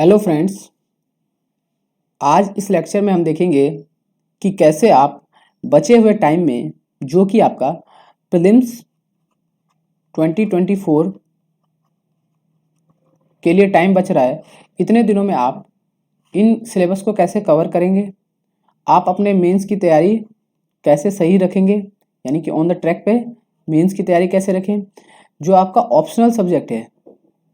Hello friends. आज इस lecture में हम देखेंगे कि कैसे आप बचे हुए टाइम में जो कि आपका प्रीलिम्स 2024 के लिए टाइम बच रहा है, इतने दिनों में आप इन सिलेबस को कैसे कवर करेंगे, आप अपने मेंस की तैयारी कैसे सही रखेंगे, यानी कि ऑन द ट्रैक पे मेंस की तैयारी कैसे रखें, जो आपका ऑप्शनल सब्जेक्ट है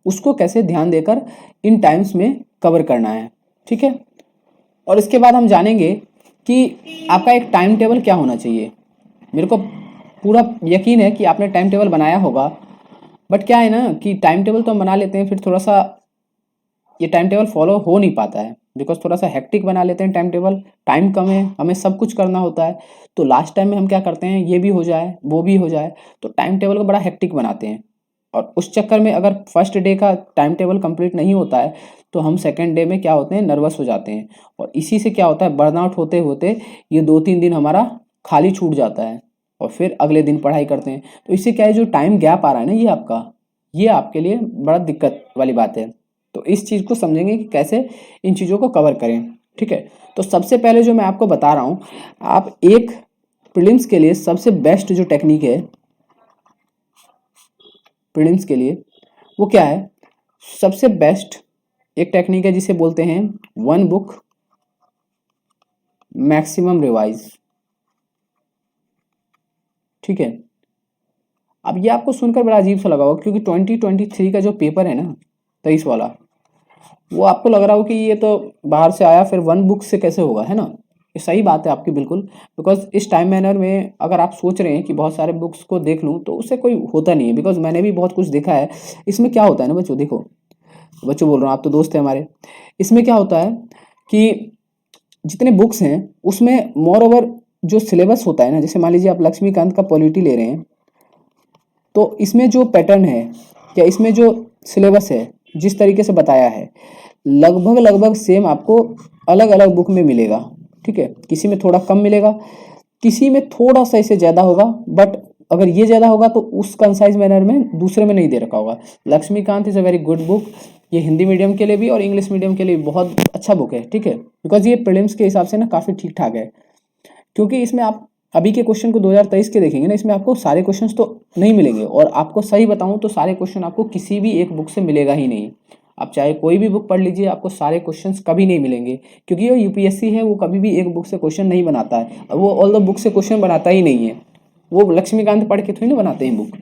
उसको कैसे ध्यान देकर इन टाइम्स में कवर करना है। ठीक है। और इसके बाद हम जानेंगे कि आपका एक टाइम टेबल क्या होना चाहिए। मेरे को पूरा यकीन है कि आपने टाइम टेबल बनाया होगा, बट क्या है ना कि टाइम टेबल तो हम बना लेते हैं, फिर थोड़ा सा ये टाइम टेबल फॉलो हो नहीं पाता है, बिकॉज थोड़ा सा हेक्टिक बना लेते हैं टाइम टेबल। टाइम कम है, हमें सब कुछ करना होता है, तो लास्ट टाइम में हम क्या करते हैं, ये भी हो जाए वो भी हो जाए, तो टाइम टेबल को बड़ा हेक्टिक बनाते हैं। और उस चक्कर में अगर फर्स्ट डे का टाइम टेबल कंप्लीट नहीं होता है तो हम सेकेंड डे में क्या होते हैं, नर्वस हो जाते हैं। और इसी से क्या होता है, बर्नआउट होते होते ये 2-3 दिन हमारा खाली छूट जाता है और फिर अगले दिन पढ़ाई करते हैं। तो इससे क्या है, जो टाइम गैप आ रहा है ना, ये आपके लिए बड़ा दिक्कत वाली बात है। तो इस चीज़ को समझेंगे कि कैसे इन चीज़ों को कवर करें। ठीक है। तो सबसे पहले जो मैं आपको बता रहा हूँ, आप एक प्रीलिम्स के लिए सबसे बेस्ट जो टेक्निक है प्रीलिम्स के लिए, वो क्या है, सबसे बेस्ट एक टेक्निक है जिसे बोलते हैं वन बुक मैक्सिमम रिवाइज। ठीक है। अब ये आपको सुनकर बड़ा अजीब सा लगा होगा, क्योंकि 2023 का जो पेपर है ना, 23 वाला, वो आपको लग रहा हो कि ये तो बाहर से आया, फिर वन बुक से कैसे होगा, है ना। ये सही बात है आपकी बिल्कुल। बिकॉज इस टाइम मैनर में अगर आप सोच रहे हैं कि बहुत सारे बुक्स को देख लूँ, तो उससे कोई होता नहीं है। बिकॉज मैंने भी बहुत कुछ देखा है। इसमें क्या होता है ना बच्चों, देखो बच्चों बोल रहा हूँ, आप तो दोस्त हैं हमारे। इसमें क्या होता है कि जितने बुक्स हैं उसमें मोर ओवर जो सिलेबस होता है ना, जैसे मान लीजिए आप लक्ष्मीकांत का पॉलिटी ले रहे हैं, तो इसमें जो पैटर्न है या इसमें जो सिलेबस है, जिस तरीके से बताया है, लगभग लगभग सेम आपको अलग अलग बुक में मिलेगा। ठीक है। किसी में थोड़ा कम मिलेगा, किसी में थोड़ा सा इसे ज़्यादा होगा, बट अगर ये ज़्यादा होगा तो उस कंसाइज मैनर में दूसरे में नहीं दे रखा होगा। Laxmikanth is a very good book. ये हिंदी मीडियम के लिए भी और इंग्लिश मीडियम के लिए भी बहुत अच्छा बुक है। ठीक है। बिकॉज ये प्रीलिम्स के हिसाब से ना काफ़ी ठीक ठाक है, क्योंकि इसमें आप अभी के क्वेश्चन को 2023 के देखेंगे ना, इसमें आपको सारे क्वेश्चंस तो नहीं मिलेंगे। और आपको सही बताऊं तो सारे क्वेश्चन आपको किसी भी एक बुक से मिलेगा ही नहीं। आप चाहे कोई भी बुक पढ़ लीजिए, आपको सारे क्वेश्चंस कभी नहीं मिलेंगे, क्योंकि ये यूपीएससी है, वो कभी भी एक बुक से क्वेश्चन नहीं बनाता है। वो ऑल द बुक से क्वेश्चन बनाता ही नहीं है, वो लक्ष्मीकांत पढ़ के थोड़ी ना बनाते हैं बुक।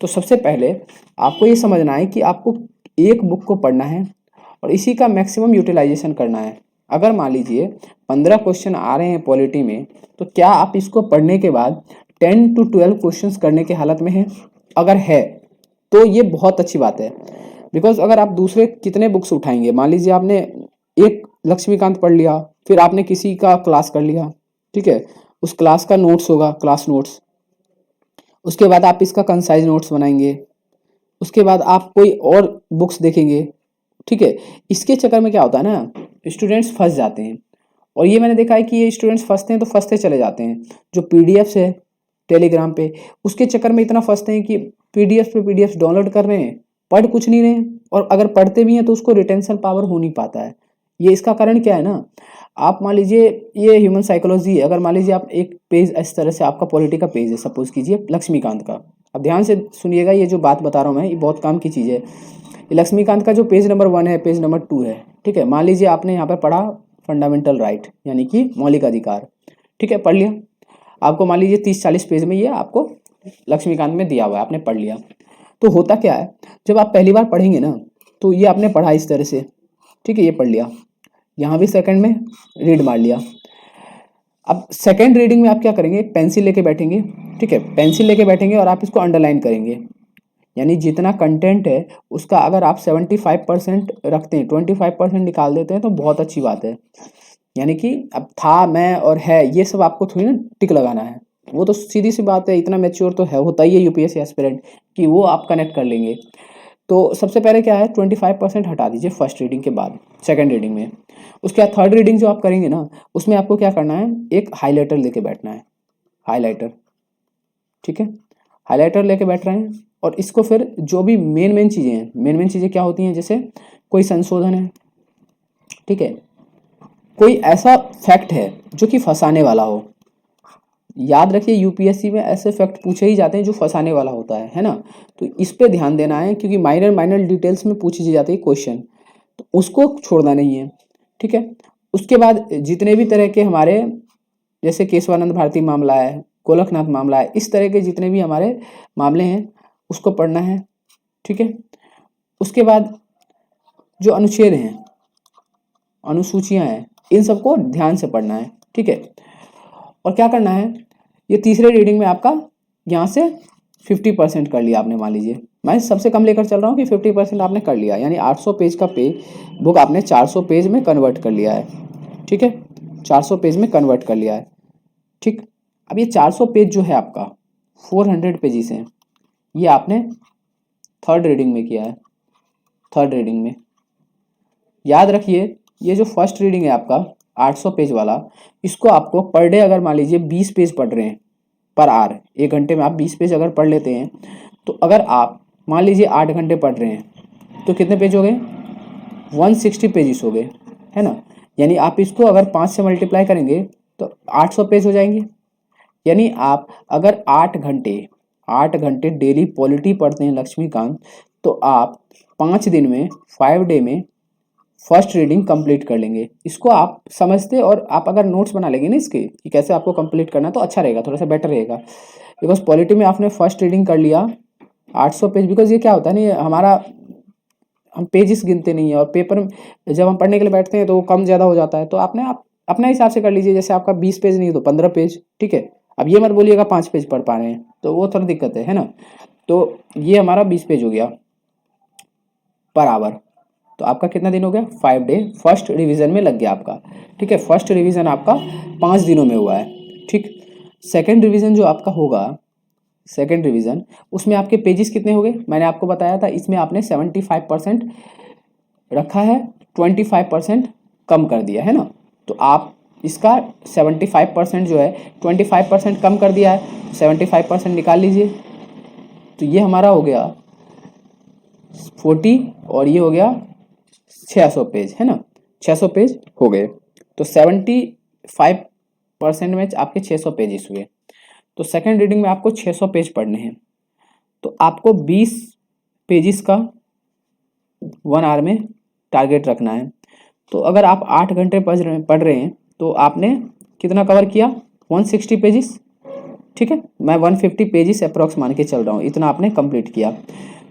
तो सबसे पहले आपको ये समझना है कि आपको एक बुक को पढ़ना है और इसी का मैक्सिमम यूटिलाइजेशन करना है। अगर मान लीजिए 15 क्वेश्चन आ रहे हैं पॉलिटी में, तो क्या आप इसको पढ़ने के बाद 10 to 12 क्वेश्चंस करने के हालत में हैं? अगर है तो ये बहुत अच्छी बात है। बिकॉज अगर आप दूसरे कितने बुक्स उठाएंगे, मान लीजिए आपने एक लक्ष्मीकांत पढ़ लिया, फिर आपने किसी का क्लास कर लिया, ठीक है, उस क्लास का नोट्स होगा, क्लास नोट्स, उसके बाद आप इसका कंसाइज नोट्स बनाएंगे, उसके बाद आप कोई और बुक्स देखेंगे। ठीक है। इसके चक्कर में क्या होता है ना, स्टूडेंट्स फंस जाते हैं। और ये मैंने देखा है कि ये स्टूडेंट्स फंसते हैं तो फंसते चले जाते हैं। जो पीडीएफ्स है टेलीग्राम पे, उसके चक्कर में इतना फंसते हैं कि पीडीएफ पे पीडीएफ डाउनलोड कर रहे हैं, पढ़ कुछ नहीं रहे हैं, और अगर पढ़ते भी हैं तो उसको रिटेंशन पावर हो नहीं पाता है। ये इसका कारण क्या है ना, आप मान लीजिए ये ह्यूमन साइकोलॉजी है। अगर मान लीजिए आप एक पेज इस तरह से, आपका पॉलिटी का पेज है सपोज कीजिए लक्ष्मीकांत का, अब ध्यान से सुनिएगा, ये जो बात बता रहा हूँ मैं, ये बहुत काम की चीज़ है। लक्ष्मीकांत का जो पेज नंबर 1 है, पेज नंबर 2 है, ठीक है। मान लीजिए आपने यहाँ पर पढ़ा फंडामेंटल राइट, यानी कि मौलिक अधिकार, ठीक है, पढ़ लिया। आपको मान लीजिए 30-40 पेज में ये आपको लक्ष्मीकांत में दिया हुआ है, आपने पढ़ लिया। तो होता क्या है, जब आप पहली बार पढ़ेंगे ना, तो ये आपने पढ़ा इस तरह से, ठीक है, ये पढ़ लिया, यहाँ भी सेकंड में रीड मार लिया। अब सेकंड रीडिंग में आप क्या करेंगे, एक पेंसिल लेके बैठेंगे, ठीक है, पेंसिल लेके बैठेंगे और आप इसको अंडरलाइन करेंगे। यानी जितना कंटेंट है उसका अगर आप 75% रखते हैं, 25% निकाल देते हैं, तो बहुत अच्छी बात है। यानी कि अब था, मैं और है, ये सब आपको थोड़ी ना टिक लगाना है। वो तो सीधी सी बात है, इतना मैच्योर तो है, होता ही है यूपीएससी एस्पिरेंट, कि वो आप कनेक्ट कर लेंगे। तो सबसे पहले क्या है, 25% हटा दीजिए फर्स्ट रीडिंग के बाद, सेकेंड रीडिंग में। उसके बाद थर्ड रीडिंग जो आप करेंगे ना, उसमें आपको क्या करना है, एक हाईलाइटर लेके बैठना है, हाईलाइटर, ठीक है, हाईलाइटर लेके बैठ रहे हैं। और इसको फिर जो भी मेन मेन चीज़ें हैं, मेन मेन चीज़ें क्या होती हैं, जैसे कोई संशोधन है, ठीक है। कोई ऐसा फैक्ट है जो कि फंसाने वाला हो, याद रखिए यूपीएससी में ऐसे फैक्ट पूछे ही जाते हैं जो फंसाने वाला होता है ना, तो इस पे ध्यान देना है क्योंकि माइनर माइनर डिटेल्स में पूछी जाती है क्वेश्चन, तो उसको छोड़ना नहीं है, ठीक है। उसके बाद जितने भी तरह के हमारे जैसे केशवानंद भारती मामला है, गोलकनाथ मामला है, इस तरह के जितने भी हमारे मामले हैं उसको पढ़ना है, ठीक है। उसके बाद जो अनुच्छेद हैं, अनुसूचियां हैं, इन सबको ध्यान से पढ़ना है, ठीक है। और क्या करना है, ये तीसरे रीडिंग में आपका यहाँ से 50% कर लिया आपने, मान लीजिए मैं सबसे कम लेकर चल रहा हूँ कि 50% आपने कर लिया, यानी 800 पेज का बुक आपने 400 पेज में कन्वर्ट कर लिया है, ठीक है। 400 पेज में कन्वर्ट कर लिया है, ठीक। अब ये 400 पेज जो है आपका 400 पेजेस हैं, ये आपने थर्ड रीडिंग में किया है, थर्ड रीडिंग में। याद रखिए ये जो फर्स्ट रीडिंग है आपका 800 पेज वाला, इसको आपको पर डे अगर मान लीजिए 20 पेज पढ़ रहे हैं पर आवर, 1 घंटे में आप 20 पेज अगर पढ़ लेते हैं, तो अगर आप मान लीजिए 8 घंटे पढ़ रहे हैं तो कितने पेज हो गए, 160 पेजेस हो गए, है ना। यानी आप इसको अगर 5 से मल्टीप्लाई करेंगे तो 800 पेज हो जाएंगे। यानी आप अगर 8 घंटे डेली पॉलिटी पढ़ते हैं लक्ष्मीकांत, तो आप 5 दिन में 5 डे में फर्स्ट रीडिंग कंप्लीट कर लेंगे। इसको आप समझते और आप अगर नोट्स बना लेंगे ना इसके कि कैसे आपको कंप्लीट करना, तो अच्छा रहेगा, थोड़ा सा बेटर रहेगा। बिकॉज पॉलिटी में आपने फर्स्ट रीडिंग कर लिया 800 पेज, बिकॉज ये क्या होता है ना, हमारा हम पेजेस गिनते नहीं है और पेपर जब हम पढ़ने के लिए बैठते हैं तो वो कम ज़्यादा हो जाता है, तो आप अपने हिसाब से कर लीजिए। जैसे आपका 20 पेज नहीं तो 15 पेज, ठीक है। अब ये मत बोलिएगा 5 पेज पढ़ पा रहे हैं, तो वो थोड़ा दिक्कत है ना। तो ये हमारा 20 पेज हो गया पर आवर, तो आपका कितना दिन हो गया, 5 डे फर्स्ट रिवीजन में लग गया आपका, ठीक है। फर्स्ट रिवीजन आपका 5 दिनों में हुआ है, ठीक। सेकेंड रिवीजन जो आपका होगा, सेकेंड रिवीजन, उसमें आपके पेजेस कितने हो गए, मैंने आपको बताया था, इसमें आपने 75% रखा है, 25% कम कर दिया है ना। तो आप इसका 75% जो है 25% कम कर दिया है, 75% निकाल लीजिए, तो ये हमारा हो गया 40 और ये हो गया 600 पेज, है ना। 600 पेज हो गए, तो 75% में आपके 600 पेजेस हुए। तो सेकेंड रीडिंग में आपको 600 पेज पढ़ने हैं, तो आपको 20 पेजेस का 1 आवर में टारगेट रखना है। तो अगर आप 8 घंटे पढ़ रहे हैं तो आपने कितना कवर किया, 160 पेजेस, ठीक है। मैं 150 पेजेस अप्रॉक्स मान के चल रहा हूँ, इतना आपने कंप्लीट किया।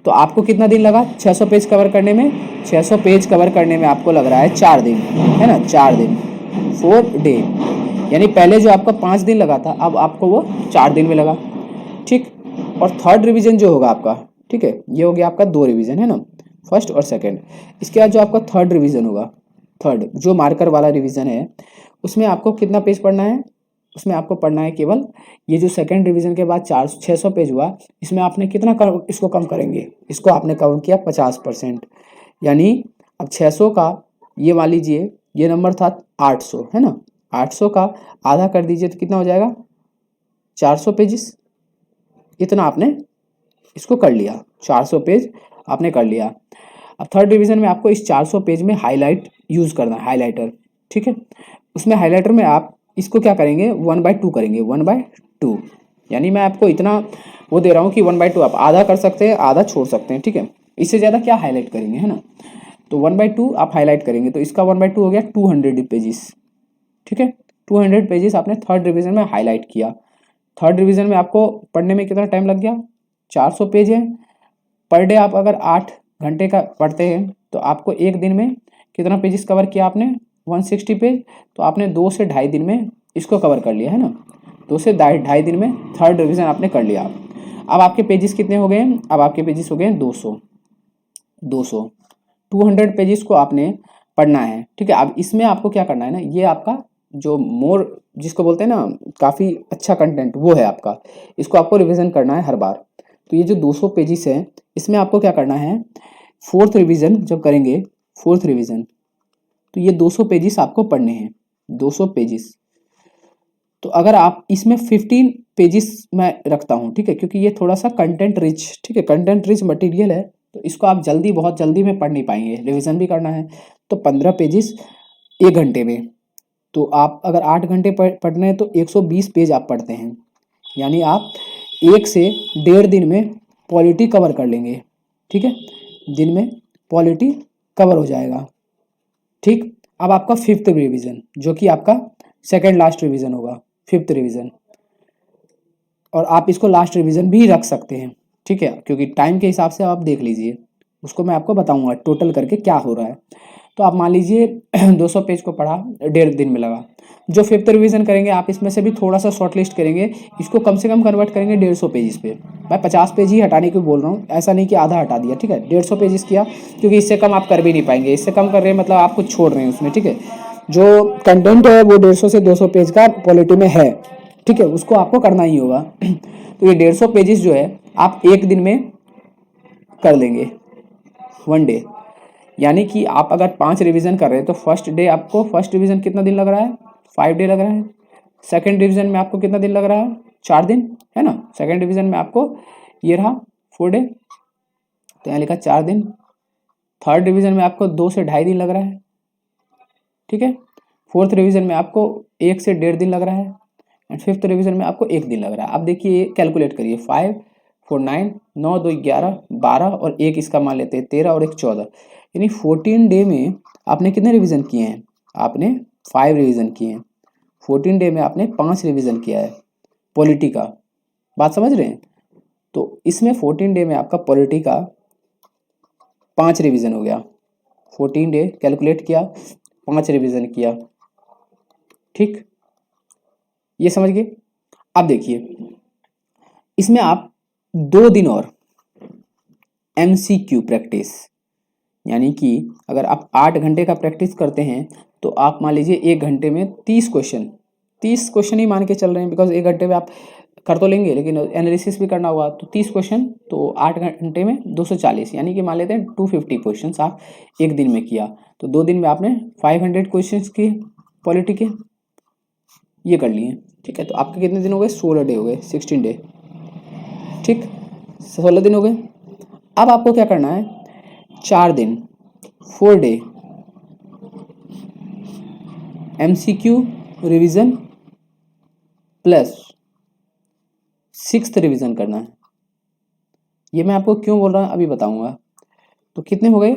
तो आपको कितना दिन लगा 600 पेज कवर करने में, 600 पेज कवर करने में आपको लग रहा है 4 दिन, है ना, 4 दिन, 4 डे। यानी पहले जो आपका 5 दिन लगा था, अब आपको वो 4 दिन में लगा, ठीक। और थर्ड रिवीजन जो होगा आपका, ठीक है, ये हो गया आपका 2 रिवीजन, है ना, फर्स्ट और सेकेंड। इसके बाद जो आपका थर्ड रिवीजन होगा, थर्ड जो मार्कर वाला रिवीजन है, उसमें आपको कितना पेज पढ़ना है, उसमें आपको पढ़ना है केवल ये जो सेकेंड रिवीजन के बाद 600 पेज हुआ, इसमें आपने कितना इसको कम करेंगे, इसको आपने कम किया 50%। यानी अब 600 का ये मान लीजिए ये नंबर था 800, है ना, 800 का आधा कर दीजिए तो कितना हो जाएगा 400 पेजेस, इतना आपने इसको कर लिया, 400 पेज आपने कर लिया। अब थर्ड रिवीजन में आपको इस 400 पेज में हाईलाइट यूज़ करना है, हाईलाइटर, ठीक है। उसमें हाईलाइटर में आप इसको क्या करेंगे, 1/2 करेंगे, 1/2। यानी मैं आपको इतना वो दे रहा हूँ कि 1/2 आप आधा कर सकते हैं, आधा छोड़ सकते हैं, ठीक है। इससे ज़्यादा क्या हाईलाइट करेंगे, है ना। तो 1/2 आप हाईलाइट करेंगे, तो इसका 1/2 हो गया 200 पेजेस, ठीक है। 200 पेजेस आपने थर्ड रिवीजन में हाईलाइट किया। थर्ड रिवीजन में आपको पढ़ने में कितना टाइम लग गया, 400 पेज है पर डे, आप अगर 8 घंटे का पढ़ते हैं तो आपको एक दिन में कितना पेजेस कवर किया आपने, 160 पेज। तो आपने 2 से ढाई दिन में इसको कवर कर लिया, है ना, 2 से ढाई दिन में थर्ड रिवीजन आपने कर लिया। अब आपके पेजेस कितने हो गए, अब आपके पेजेस हो गए 200, 200 पेजेस को आपने पढ़ना है, ठीक है। अब इसमें आपको क्या करना है ना, ये आपका जो मोर जिसको बोलते हैं ना काफ़ी अच्छा कंटेंट, वो है आपका, इसको आपको रिवीजन करना है हर बार। तो ये जो 200 पेजेस है, इसमें आपको क्या करना है, फोर्थ रिवीजन जब करेंगे, फोर्थ रिवीजन, तो ये 200 पेजेस आपको पढ़ने हैं, 200 पेजेस। तो अगर आप इसमें 15 पेजेस मैं रखता हूँ, ठीक है, क्योंकि ये थोड़ा सा कंटेंट रिच, ठीक है, कंटेंट रिच मटेरियल है, तो इसको आप जल्दी बहुत जल्दी में पढ़ नहीं पाएंगे, रिवीजन भी करना है। तो 15 पेजेस 1 घंटे में, तो आप अगर 8 घंटे पढ़ने हैं तो 120 पेज आप पढ़ते हैं, यानी आप 1 से 1.5 दिन में पॉलिटी कवर कर लेंगे। ठीक है, दिन में पॉलिटी कवर हो जाएगा। ठीक, अब आपका 5th रिवीजन, जो कि आपका सेकेंड लास्ट रिवीजन होगा, 5th रिवीजन, और आप इसको लास्ट रिवीजन भी रख सकते हैं। ठीक है, क्योंकि टाइम के हिसाब से आप देख लीजिए, उसको मैं आपको बताऊंगा टोटल करके क्या हो रहा है। तो आप मान लीजिए 200 पेज को पढ़ा, 1.5 दिन में लगा। जो 5th रिवीजन करेंगे आप इसमें से भी थोड़ा सा शॉर्ट लिस्ट करेंगे, इसको कम से कम कन्वर्ट करेंगे 150 पेजेस पे। मैं 50 पेज ही हटाने को बोल रहा हूँ, ऐसा नहीं कि आधा हटा दिया। ठीक है, 150 पेजेस किया, क्योंकि इससे कम आप कर भी नहीं पाएंगे। इससे कम कर रहे हैं मतलब आप कुछ छोड़ रहे हैं उसमें। ठीक है, जो कंटेंट है वो 150 से 200 पेज का पॉलिटी में है। ठीक है, उसको आपको करना ही होगा। तो ये 150 पेजेस जो है आप 1 दिन में कर लेंगे, 1 डे। यानी कि आप अगर 5 रिवीजन कर रहे हैं तो फर्स्ट डे आपको, फर्स्ट रिवीजन कितना दिन लग रहा है, 5 डे लग रहा है। सेकंड रिवीजन में आपको कितना दिन लग रहा है, 4 दिन, है ना। सेकंड डिवीजन में आपको ये रहा 4 डे, तो यहाँ लिखा 4 दिन। थर्ड डिवीजन में आपको 2 से 2.5 दिन लग रहा है। ठीक है, फोर्थ रिवीजन में आपको 1 से 1.5 दिन लग रहा है, एंड 5th रिवीजन में आपको 1 दिन लग रहा है। आप देखिए, कैलकुलेट करिए, 5 4 9, 9 2 11, 12 और 1 इसका मान लेते हैं 13 और 1 14, यानी 14 डे में आपने कितने रिवीजन किए हैं, आपने 5 रिवीजन किए हैं। 14 डे में आपने 5 रिवीजन किया है पॉलिटी का। बात समझ रहे हैं। तो इसमें 14 डे में आपका पॉलिटी का 5 रिवीजन हो गया। 14 डे कैलकुलेट किया, 5 रिवीजन किया। ठीक, ये समझ गए। अब देखिए, इसमें आप 2 दिन और MCQ प्रैक्टिस, यानी कि अगर आप 8 घंटे का प्रैक्टिस करते हैं तो आप मान लीजिए 1 घंटे में 30 क्वेश्चन, 30 क्वेश्चन ही मान के चल रहे हैं, बिकॉज 1 घंटे में आप कर तो लेंगे लेकिन एनालिसिस भी करना होगा। तो 30 क्वेश्चन, तो 8 घंटे में 240, यानी कि मान लेते हैं 250 क्वेश्चन आप 1 दिन में किया। तो 2 दिन में आपने 500 क्वेश्चन किए पॉलिटी के, ये कर लिए। ठीक है, तो आपके कितने दिन हो गए, 16 डे हो गए, 16 डे। ठीक, 16 दिन हो गए। अब आपको क्या करना है, 4 दिन 4 day MCQ revision plus 6th revision करना है। ये मैं आपको क्यों बोल रहा हूँ अभी बताऊंगा। तो कितने हो गए,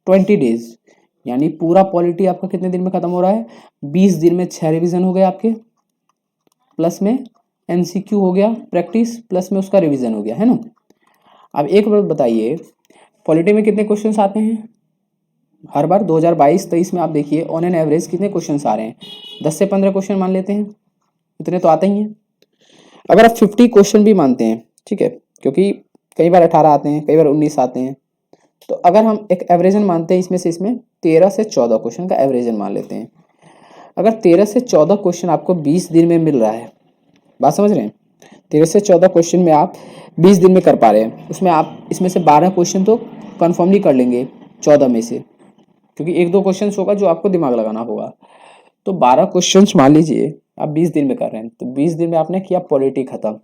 20 डेज, यानी पूरा पॉलिटी आपका कितने दिन में खत्म हो रहा है, 20 दिन में 6 रिवीजन हो गए आपके, प्लस में MCQ हो गया प्रैक्टिस, प्लस में उसका रिवीजन हो गया, है ना। अब एक बार बताइए, पॉलिटी में कितने क्वेश्चंस आते हैं हर बार, 2022-23 में आप देखिए ऑन एन एवरेज कितने क्वेश्चंस आ रहे हैं, 10 से 15 क्वेश्चन मान लेते हैं, इतने तो आते ही हैं। अगर आप 50 क्वेश्चन भी मानते हैं, ठीक है, क्योंकि कई बार 18 आते हैं, कई बार 19 आते हैं, तो अगर हम एक एवरेजन मानते हैं इसमें 13 से 14 क्वेश्चन का एवरेजन मान लेते हैं। अगर 13 से 14 क्वेश्चन आपको 20 दिन में मिल रहा है, बात समझ रहे हैं, 13 से 14 क्वेश्चन में आप 20 दिन में कर पा रहे हैं, उसमें आप इसमें से 12 क्वेश्चन तो कन्फर्मली कर लेंगे 14 में से, क्योंकि 1-2 क्वेश्चन होगा जो आपको दिमाग लगाना होगा। तो 12 क्वेश्चन मान लीजिए आप 20 दिन में कर रहे हैं, तो 20 दिन में आपने किया पॉलिटी खत्म।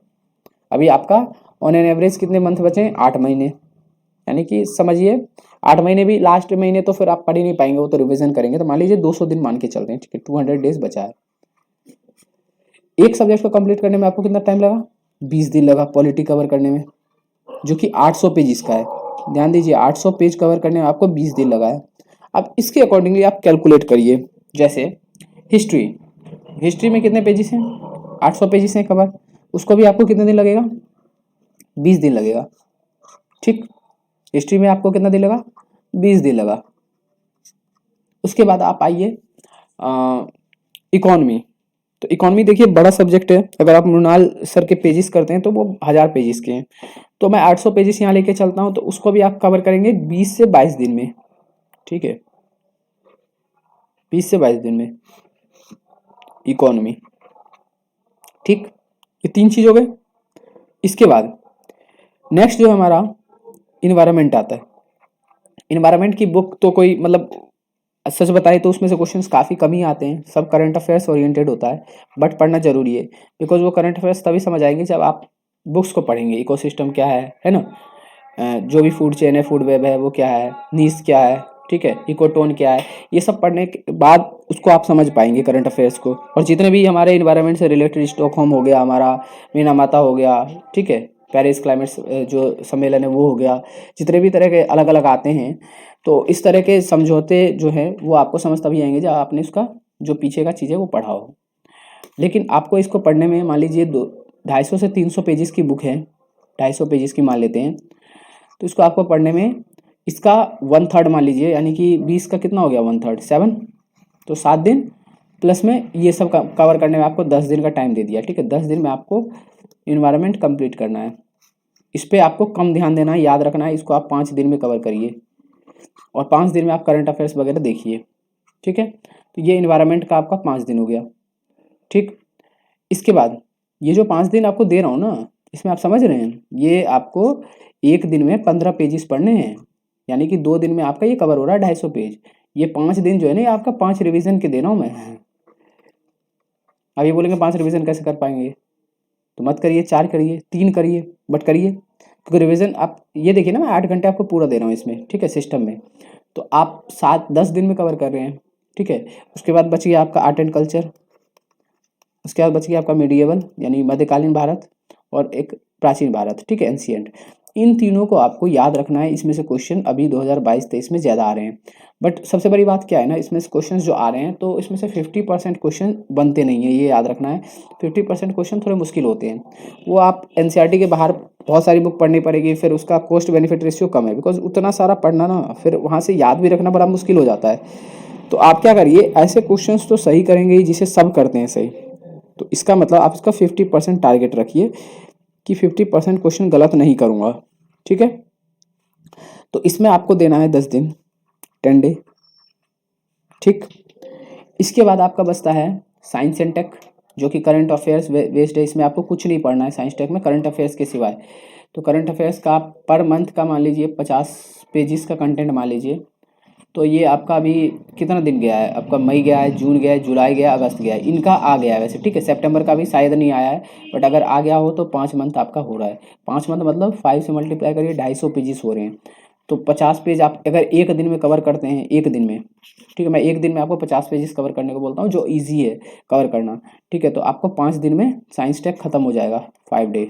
अभी आपका ऑन एन एवरेज कितने मंथ बचे हैं, 8 महीने, यानी कि समझिए 8 महीने भी, लास्ट महीने तो फिर आप पढ़ ही नहीं पाएंगे, वो तो रिवीजन करेंगे। तो मान लीजिए 200 दिन मान के चल रहे हैं, ठीक है, 200 डेज बचा है। एक सब्जेक्ट को कंप्लीट करने में आपको कितना टाइम लगा, 20 दिन लगा पॉलिटी कवर करने में, जो कि 800 पेज का है। ध्यान दीजिए, 800 पेज कवर करने में आपको 20 दिन लगा है। अब इसके अकॉर्डिंगली आप कैलकुलेट करिए, जैसे हिस्ट्री में कितने पेजेस हैं, 800 पेजेस हैं कवर, उसको भी आपको कितने दिन लगेगा, 20 दिन लगेगा। ठीक, हिस्ट्री में आपको कितना दिन लगा, 20 दिन लगा। उसके बाद आप आइए इकोनॉमी। तो इकोनॉमी देखिए बड़ा सब्जेक्ट है, अगर आप मृणाल सर के पेजेस करते हैं तो वो 1000 पेजेस के हैं, तो मैं 800 पेजेस यहाँ लेके चलता हूँ, तो उसको भी आप कवर करेंगे 20 से 22 दिन में। ठीक है, 20 से 22 दिन में इकोनॉमी। ठीक, ये 3 चीज हो गए। इसके बाद नेक्स्ट जो हमारा इन्वायरमेंट आता है। इन्वायरमेंट की बुक तो कोई मतलब सच बताए तो उसमें से क्वेश्चंस काफ़ी कम ही आते हैं, सब करंट अफेयर्स ओरिएंटेड होता है, बट पढ़ना जरूरी है, बिकॉज वो करंट अफेयर्स तभी समझ आएंगे जब आप बुक्स को पढ़ेंगे। इकोसिस्टम क्या है ना, जो भी फूड चेन है, फूड वेब है, वो क्या है, नीश क्या है, ठीक है, इकोटोन क्या है, ये सब पढ़ने के बाद उसको आप समझ पाएंगे करंट अफेयर्स को। और जितने भी हमारे इन्वायरमेंट से रिलेटेड, स्टॉकहोम हो गया हमारा, मीना माता हो गया, ठीक है, पेरिस क्लाइमेट जो सम्मेलन है वो हो गया, जितने भी तरह के अलग अलग आते हैं, तो इस तरह के समझौते जो है वो आपको समझ तभी आएंगे जब आपने उसका जो पीछे का चीज़ है वो पढ़ा हो। लेकिन आपको इसको पढ़ने में मान लीजिए 250 से 300 पेजेस की बुक है, 250 पेजेस की मान लेते हैं, तो इसको आपको पढ़ने में इसका 1/3 मान लीजिए, यानी कि 20 का कितना हो गया 1/3 7, तो 7 दिन प्लस में ये सब कवर करने में आपको 10 दिन का टाइम दे दिया, ठीक है। 10 दिन में आपको इन्वायरमेंट कंप्लीट करना है। इस पर आपको कम ध्यान देना है, याद रखना है, इसको आप 5 दिन में कवर करिए और 5 दिन में आप करंट अफेयर्स वगैरह देखिए, ठीक है। तो ये इन्वायरमेंट का आपका 5 दिन हो गया, ठीक। इसके बाद ये जो 5 दिन आपको दे रहा हूँ ना, इसमें आप समझ रहे हैं, ये आपको एक दिन में 15 पेजेस पढ़ने हैं, यानी कि 2 दिन में आपका ये कवर हो रहा है 250 पेज। ये 5 दिन जो है ना, ये आपका 5 रिवीजन के दे रहा हूँ मैं। अब ये बोलेंगे 5 रिवीजन कैसे कर पाएंगे, तो मत करिए, 4 करिए, 3 करिए, बट करिए, क्योंकि रिवीजन आप ये देखिए ना, मैं 8 घंटे आपको पूरा दे रहा हूँ इसमें, ठीक है, सिस्टम में, तो आप 7-10 दिन में कवर कर रहे हैं, ठीक है। उसके बाद बच गया आपका आर्ट एंड कल्चर, उसके बाद बच गया आपका मिडिएवल यानी मध्यकालीन भारत, और एक प्राचीन भारत, ठीक है, एंशियंट। इन तीनों को आपको याद रखना है। इसमें से क्वेश्चन अभी 2022-23 में ज़्यादा आ रहे हैं, बट सबसे बड़ी बात क्या है ना, इसमें से क्वेश्चन जो आ रहे हैं तो इसमें से 50% क्वेश्चन बनते नहीं है, ये याद रखना है। 50% क्वेश्चन थोड़े मुश्किल होते हैं, वो आप एनसीईआरटी के बाहर बहुत सारी बुक पढ़नी पड़ेगी, फिर उसका कॉस्ट बेनिफिट रेशियो कम है, बिकॉज उतना सारा पढ़ना ना फिर वहाँ से याद भी रखना बड़ा मुश्किल हो जाता है। तो आप क्या करिए, ऐसे क्वेश्चंस तो सही करेंगे ही जिसे सब करते हैं सही, तो इसका मतलब आप इसका 50% टारगेट रखिए कि 50% क्वेश्चन गलत नहीं करूँगा, ठीक है। तो इसमें आपको देना है 10 दिन, 10 डे, ठीक। इसके बाद आपका बचता है साइंस एंड टेक, जो कि करंट अफेयर्स वेस्ट है। इसमें आपको कुछ नहीं पढ़ना है साइंस टेक में करंट अफेयर्स के सिवाय। तो करंट अफेयर्स का आप पर मंथ का मान लीजिए 50 पेजेस का कंटेंट मान लीजिए, तो ये आपका अभी कितना दिन गया है, आपका मई गया है, जून गया है, जुलाई गया, अगस्त गया है, इनका आ गया है वैसे, ठीक है। सितंबर का भी शायद नहीं आया है, बट अगर आ गया हो तो 5 मंथ आपका हो रहा है। 5 मंथ मतलब 5 से मल्टीप्लाई करिए, 250 पेजेस हो रहे हैं। तो 50 पेज आप अगर एक दिन में कवर करते हैं, एक दिन में, ठीक है, मैं एक दिन में आपको 50 पेजेस कवर करने को बोलता हूँ, जो ईजी है कवर करना, ठीक है। तो आपको 5 दिन में साइंस टेक खत्म हो जाएगा, 5 डे,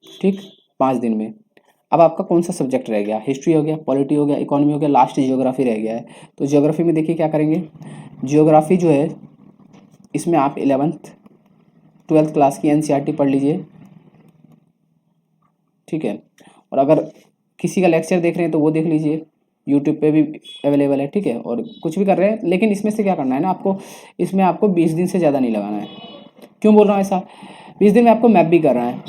ठीक, 5 दिन में। अब आपका कौन सा सब्जेक्ट रह गया, हिस्ट्री हो गया, पॉलिटी हो गया, इकोनॉमी हो गया, लास्ट जियोग्राफी रह गया है। तो जियोग्राफी में देखिए क्या करेंगे, जियोग्राफी जो है इसमें आप 11th 12th क्लास की एनसीईआरटी पढ़ लीजिए, ठीक है। और अगर किसी का लेक्चर देख रहे हैं तो वो देख लीजिए, यूट्यूब पे भी अवेलेबल है, ठीक है। और कुछ भी कर रहे हैं, लेकिन इसमें से क्या करना है ना आपको, इसमें आपको 20 दिन से ज़्यादा नहीं लगाना है। क्यों बोल रहा हूँ ऐसा, 20 दिन में आपको मैप भी कर रहा है,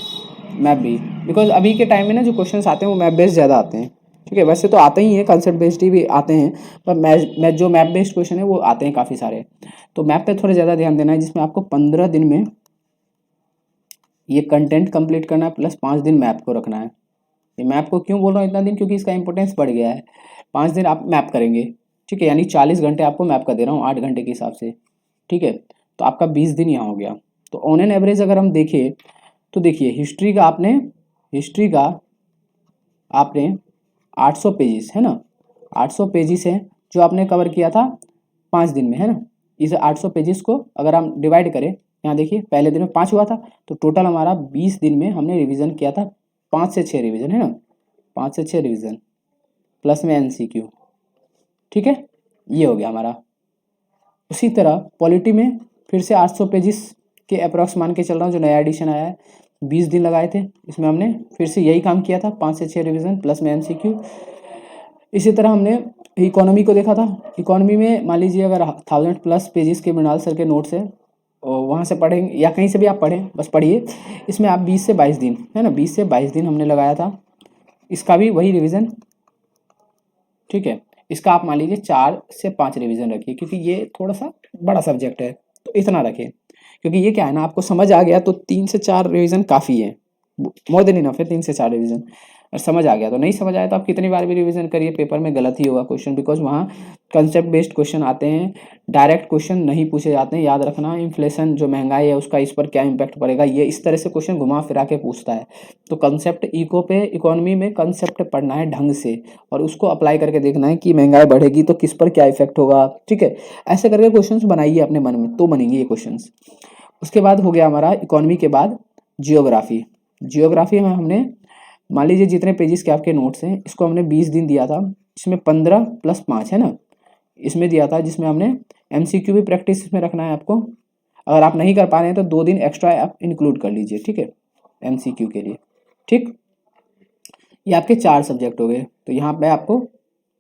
मैप भी, बिकॉज अभी के टाइम में ना जो क्वेश्चंस आते हैं वो मैप बेस्ड ज़्यादा आते हैं, ठीक है। वैसे तो आते ही हैं, कंसेप्ट बेस्ड ही भी आते हैं, पर मैथ जो मैप बेस्ड क्वेश्चन है वो आते हैं काफ़ी सारे। तो मैप पे थोड़ा ज़्यादा ध्यान देना है, जिसमें आपको 15 दिन में ये कंटेंट कंप्लीट करना है, प्लस 5 दिन मैप को रखना है। ये मैप को क्यों बोल रहा हूँ इतना दिन, क्योंकि इसका इंपॉर्टेंस बढ़ गया है। 5 दिन आप मैप करेंगे, ठीक है, यानी 40 घंटे आपको मैप का दे रहा हूँ 8 घंटे के हिसाब से, ठीक है। तो आपका 20 दिन यहाँ हो गया। तो ऑन एन एवरेज अगर हम देखें तो देखिए, हिस्ट्री का आपने 800 पेजेस है ना, 800 पेजेस हैं जो आपने कवर किया था 5 दिन में, है ना। इस 800 पेजेस को अगर हम डिवाइड करें, यहाँ देखिए पहले दिन में 5 हुआ था, तो टोटल हमारा 20 दिन में हमने रिवीजन किया था 5 से 6 रिवीजन, है ना, 5 से 6 रिवीजन प्लस में एमसीक्यू, ठीक है, ये हो गया हमारा। उसी तरह पॉलिटी में फिर से 800 पेजेस के अप्रॉक्स मान के चल रहा हूँ, जो नया एडिशन आया है, 20 दिन लगाए थे, इसमें हमने फिर से यही काम किया था, 5 से 6 रिवीजन प्लस में एमसीक्यू। इसी तरह हमने इकोनॉमी को देखा था। इकोनॉमी में मान लीजिए अगर 1000+ पेजेस के मृणाल सर के नोट्स हैं, और वहाँ से पढ़ेंगे या कहीं से भी आप पढ़ें, बस पढ़िए। इसमें आप 20 से 22 दिन, है ना, 20 से 22 दिन हमने लगाया था, इसका भी वही रिवीजन, ठीक है। इसका आप मान लीजिए 4 से 5 रिवीजन रखिए, क्योंकि ये थोड़ा सा बड़ा सब्जेक्ट है, तो इतना रखें। क्योंकि ये क्या है ना, आपको समझ आ गया तो 3 से 4 रिवीजन काफ़ी है, मोर देन इनफ है 3 से 4 रिवीजन। और समझ आ गया। तो नहीं समझ आया तो आप कितनी बार भी रिवीजन करिए, पेपर में गलत ही होगा क्वेश्चन, बिकॉज वहाँ कंसेप्ट बेस्ड क्वेश्चन आते हैं, डायरेक्ट क्वेश्चन नहीं पूछे जाते हैं। याद रखना, इन्फ्लेशन जो महंगाई है उसका इस पर क्या इम्पैक्ट पड़ेगा, ये इस तरह से क्वेश्चन घुमा फिरा के पूछता है। तो कंसेप्ट इकोनॉमी में कंसेप्ट पढ़ना है ढंग से, और उसको अप्लाई करके देखना है कि महंगाई बढ़ेगी तो किस पर क्या इफेक्ट होगा। ठीक है, ऐसे करके क्वेश्चन बनाइए अपने मन में, तो बनेंगे ये क्वेश्चन। उसके बाद हो गया हमारा इकोनॉमी के बाद जियोग्राफी। जियोग्राफी में हमने मान लीजिए जितने पेजेस के आपके नोट्स हैं, इसको हमने 20 दिन दिया था, इसमें 15 + 5 है ना, इसमें दिया था, जिसमें हमने एमसीक्यू भी प्रैक्टिस इसमें रखना है आपको। अगर आप नहीं कर पा रहे हैं तो 2 दिन एक्स्ट्रा आप इंक्लूड कर लीजिए, ठीक है, एमसीक्यू के लिए। ठीक, ये आपके 4 सब्जेक्ट हो गए। तो यहाँ पे आपको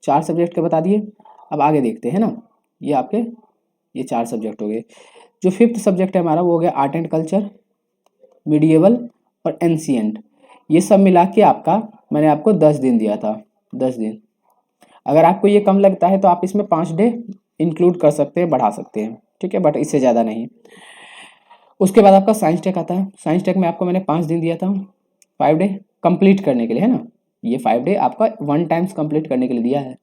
4 सब्जेक्ट के बता दिए। अब आगे देखते हैं ना, ये आपके ये 4 सब्जेक्ट हो गए। जो 5th सब्जेक्ट है हमारा वो हो गया आर्ट एंड कल्चर, मिडिएवल और एंशिएंट। ये सब मिला के आपका मैंने आपको 10 दिन दिया था, 10 दिन। अगर आपको ये कम लगता है तो आप इसमें 5 डे इंक्लूड कर सकते हैं, बढ़ा सकते हैं, ठीक है, बट इससे ज़्यादा नहीं। उसके बाद आपका साइंस टेक आता है। साइंस टेक में आपको मैंने 5 दिन दिया था, 5 डे कंप्लीट करने के लिए, है ना। ये 5 डे आपका 1 टाइम्स कंप्लीट करने के लिए दिया है।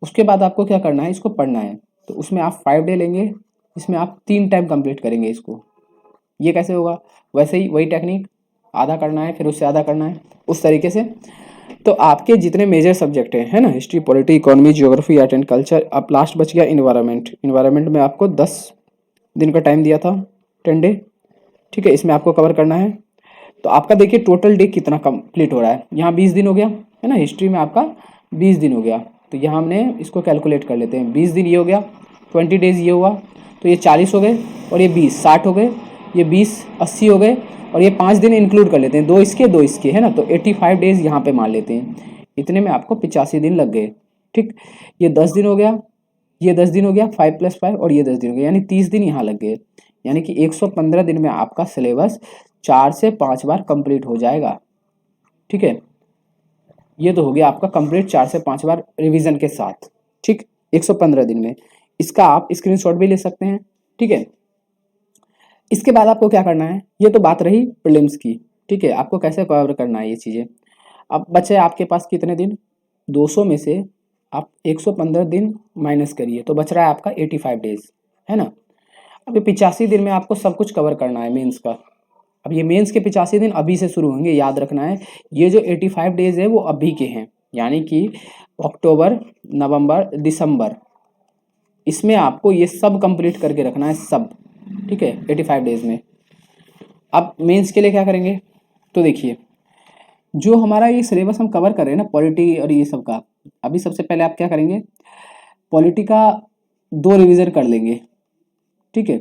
उसके बाद आपको क्या करना है, इसको पढ़ना है। तो उसमें आप 5 डे लेंगे, इसमें आप 3 टाइम कंप्लीट करेंगे इसको। ये कैसे होगा, वैसे ही वही टेक्निक, आधा करना है फिर उससे आधा करना है, उस तरीके से। तो आपके जितने मेजर सब्जेक्ट हैं, है ना, history, polity, economy, geography, art and culture, अब लास्ट बच गया इन्वायरमेंट। इन्वायरमेंट में आपको 10 दिन का टाइम दिया था, 10 डे, ठीक है, इसमें आपको कवर करना है। तो आपका देखिए टोटल डे कितना कंप्लीट हो रहा है। यहाँ 20 दिन हो गया, है ना, हिस्ट्री में आपका 20 दिन हो गया। तो यहाँ हमने इसको कैलकुलेट कर लेते हैं, 20 दिन ये हो गया, 20 डेज ये हुआ, तो ये 40 हो गए, और ये 20 60 हो गए, ये 20 80 हो गए, और ये 5 दिन इंक्लूड कर लेते हैं, 2 इसके 2 इसके, है ना। तो 85 डेज यहाँ पे मान लेते हैं। इतने में आपको 85 दिन लग गए। ठीक, ये 10 दिन हो गया, ये 10 दिन हो गया, 5 + 5, और ये 10 दिन हो गया, यानी 30 दिन यहाँ लग गए। यानी कि 115 दिन में आपका सिलेबस 4 से 5 बार कंप्लीट हो जाएगा। ठीक है, ये तो हो गया आपका कंप्लीट 4 से 5 बार रिवीजन के साथ। ठीक, 115 दिन में। इसका आप स्क्रीनशॉट भी ले सकते हैं, ठीक है। इसके बाद आपको क्या करना है, ये तो बात रही प्रीलिम्स की, ठीक है, आपको कैसे कवर करना है ये चीज़ें। अब बचे आपके पास कितने दिन, 200 में से आप 115 दिन माइनस करिए, तो बच रहा है आपका 85 डेज, है ना। अब ये 85 दिन में आपको सब कुछ कवर करना है मेंस का। अब ये मेंस के 85 दिन अभी से शुरू होंगे, याद रखना है। ये जो 85 डेज है वो अभी के हैं, यानी कि अक्टूबर, नवंबर, दिसंबर, इसमें आपको ये सब कंप्लीट करके रखना है, सब, ठीक है, 85 डेज में। अब मेंस के लिए क्या करेंगे, तो देखिए जो हमारा ये सिलेबस हम कवर कर रहे हैं ना, पॉलिटी और ये सब का, अभी सबसे पहले आप क्या करेंगे, पॉलिटी का 2 रिवीजन कर लेंगे, ठीक है।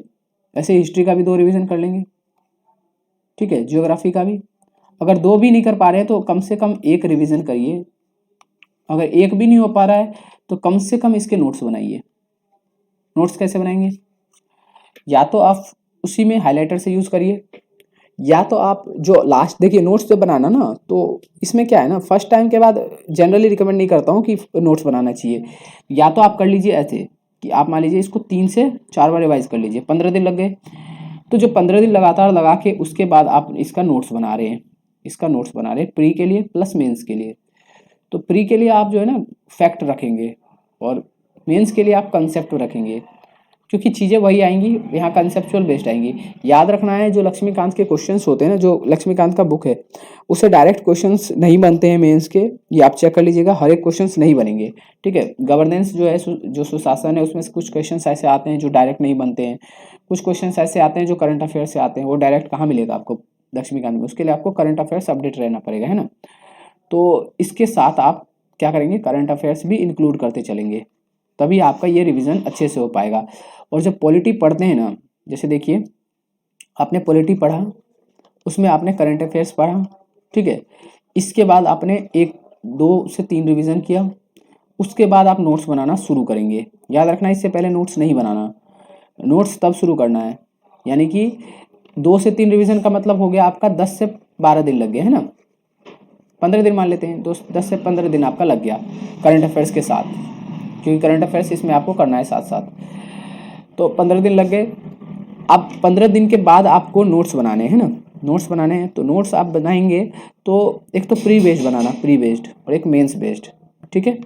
ऐसे हिस्ट्री का भी 2 रिवीजन कर लेंगे, ठीक है, ज्योग्राफी का भी। अगर 2 भी नहीं कर पा रहे हैं तो कम से कम 1 रिवीजन करिए। अगर 1 भी नहीं हो पा रहा है तो कम से कम इसके नोट्स बनाइए। नोट्स कैसे बनाएंगे, या तो आप उसी में हाइलाइटर से यूज़ करिए, या तो आप जो लास्ट देखिए नोट्स जो बनाना ना, तो इसमें क्या है ना, फर्स्ट टाइम के बाद जनरली रिकमेंड नहीं करता हूँ कि नोट्स बनाना चाहिए। या तो आप कर लीजिए ऐसे कि आप मान लीजिए इसको 3 से 4 बार रिवाइज कर लीजिए, 15 दिन लग गए, तो जो 15 दिन लगातार लगा के उसके बाद आप इसका नोट्स बना रहे हैं, इसका नोट्स बना रहे हैं प्री के लिए प्लस मेंस के लिए। तो प्री के लिए आप जो है ना फैक्ट रखेंगे, और मेंस के लिए आप कंसेप्ट रखेंगे, क्योंकि चीज़ें वही आएंगी, यहाँ कंसेप्चुअल बेस्ड आएंगी। याद रखना है जो लक्ष्मीकांत के क्वेश्चंस होते हैं ना, जो लक्ष्मीकांत का बुक है उससे डायरेक्ट क्वेश्चंस नहीं बनते हैं मेंस के, ये आप चेक कर लीजिएगा, हर एक क्वेश्चंस नहीं बनेंगे, ठीक है। गवर्नेंस जो है, जो सुशासन है, उसमें से कुछ क्वेश्चंस ऐसे आते हैं जो डायरेक्ट नहीं बनते हैं, कुछ क्वेश्चंस ऐसे आते हैं जो करंट अफेयर से आते हैं, वो डायरेक्ट कहाँ मिलेगा आपको लक्ष्मीकांत में, उसके लिए आपको करंट अफेयर्स अपडेट रहना पड़ेगा, है ना। तो इसके साथ आप क्या करेंगे, करंट अफेयर्स भी इंक्लूड करते चलेंगे, तभी आपका ये रिवीजन अच्छे से हो पाएगा। और जब पॉलिटी पढ़ते हैं ना, जैसे देखिए आपने पॉलिटी पढ़ा, उसमें आपने करंट अफेयर्स पढ़ा, ठीक है, इसके बाद आपने 1 2 से 3 रिवीजन किया, उसके बाद आप नोट्स बनाना शुरू करेंगे। याद रखना इससे पहले नोट्स नहीं बनाना, नोट्स तब शुरू करना है। यानी कि 2 से 3 रिवीजन का मतलब हो गया आपका 10 से 12 दिन लग गए, है ना, 15 दिन मान लेते हैं, 10 से 15 दिन आपका लग गया करंट अफेयर्स के साथ, क्योंकि करंट अफेयर्स इसमें आपको करना है साथ साथ, तो 15 दिन लग गए। अब 15 दिन के बाद आपको नोट्स बनाने हैं ना, नोट्स बनाने हैं तो नोट्स आप बनाएंगे तो एक तो प्री बेस्ड बनाना, प्री बेस्ड, और एक मेंस बेस्ड, ठीक है।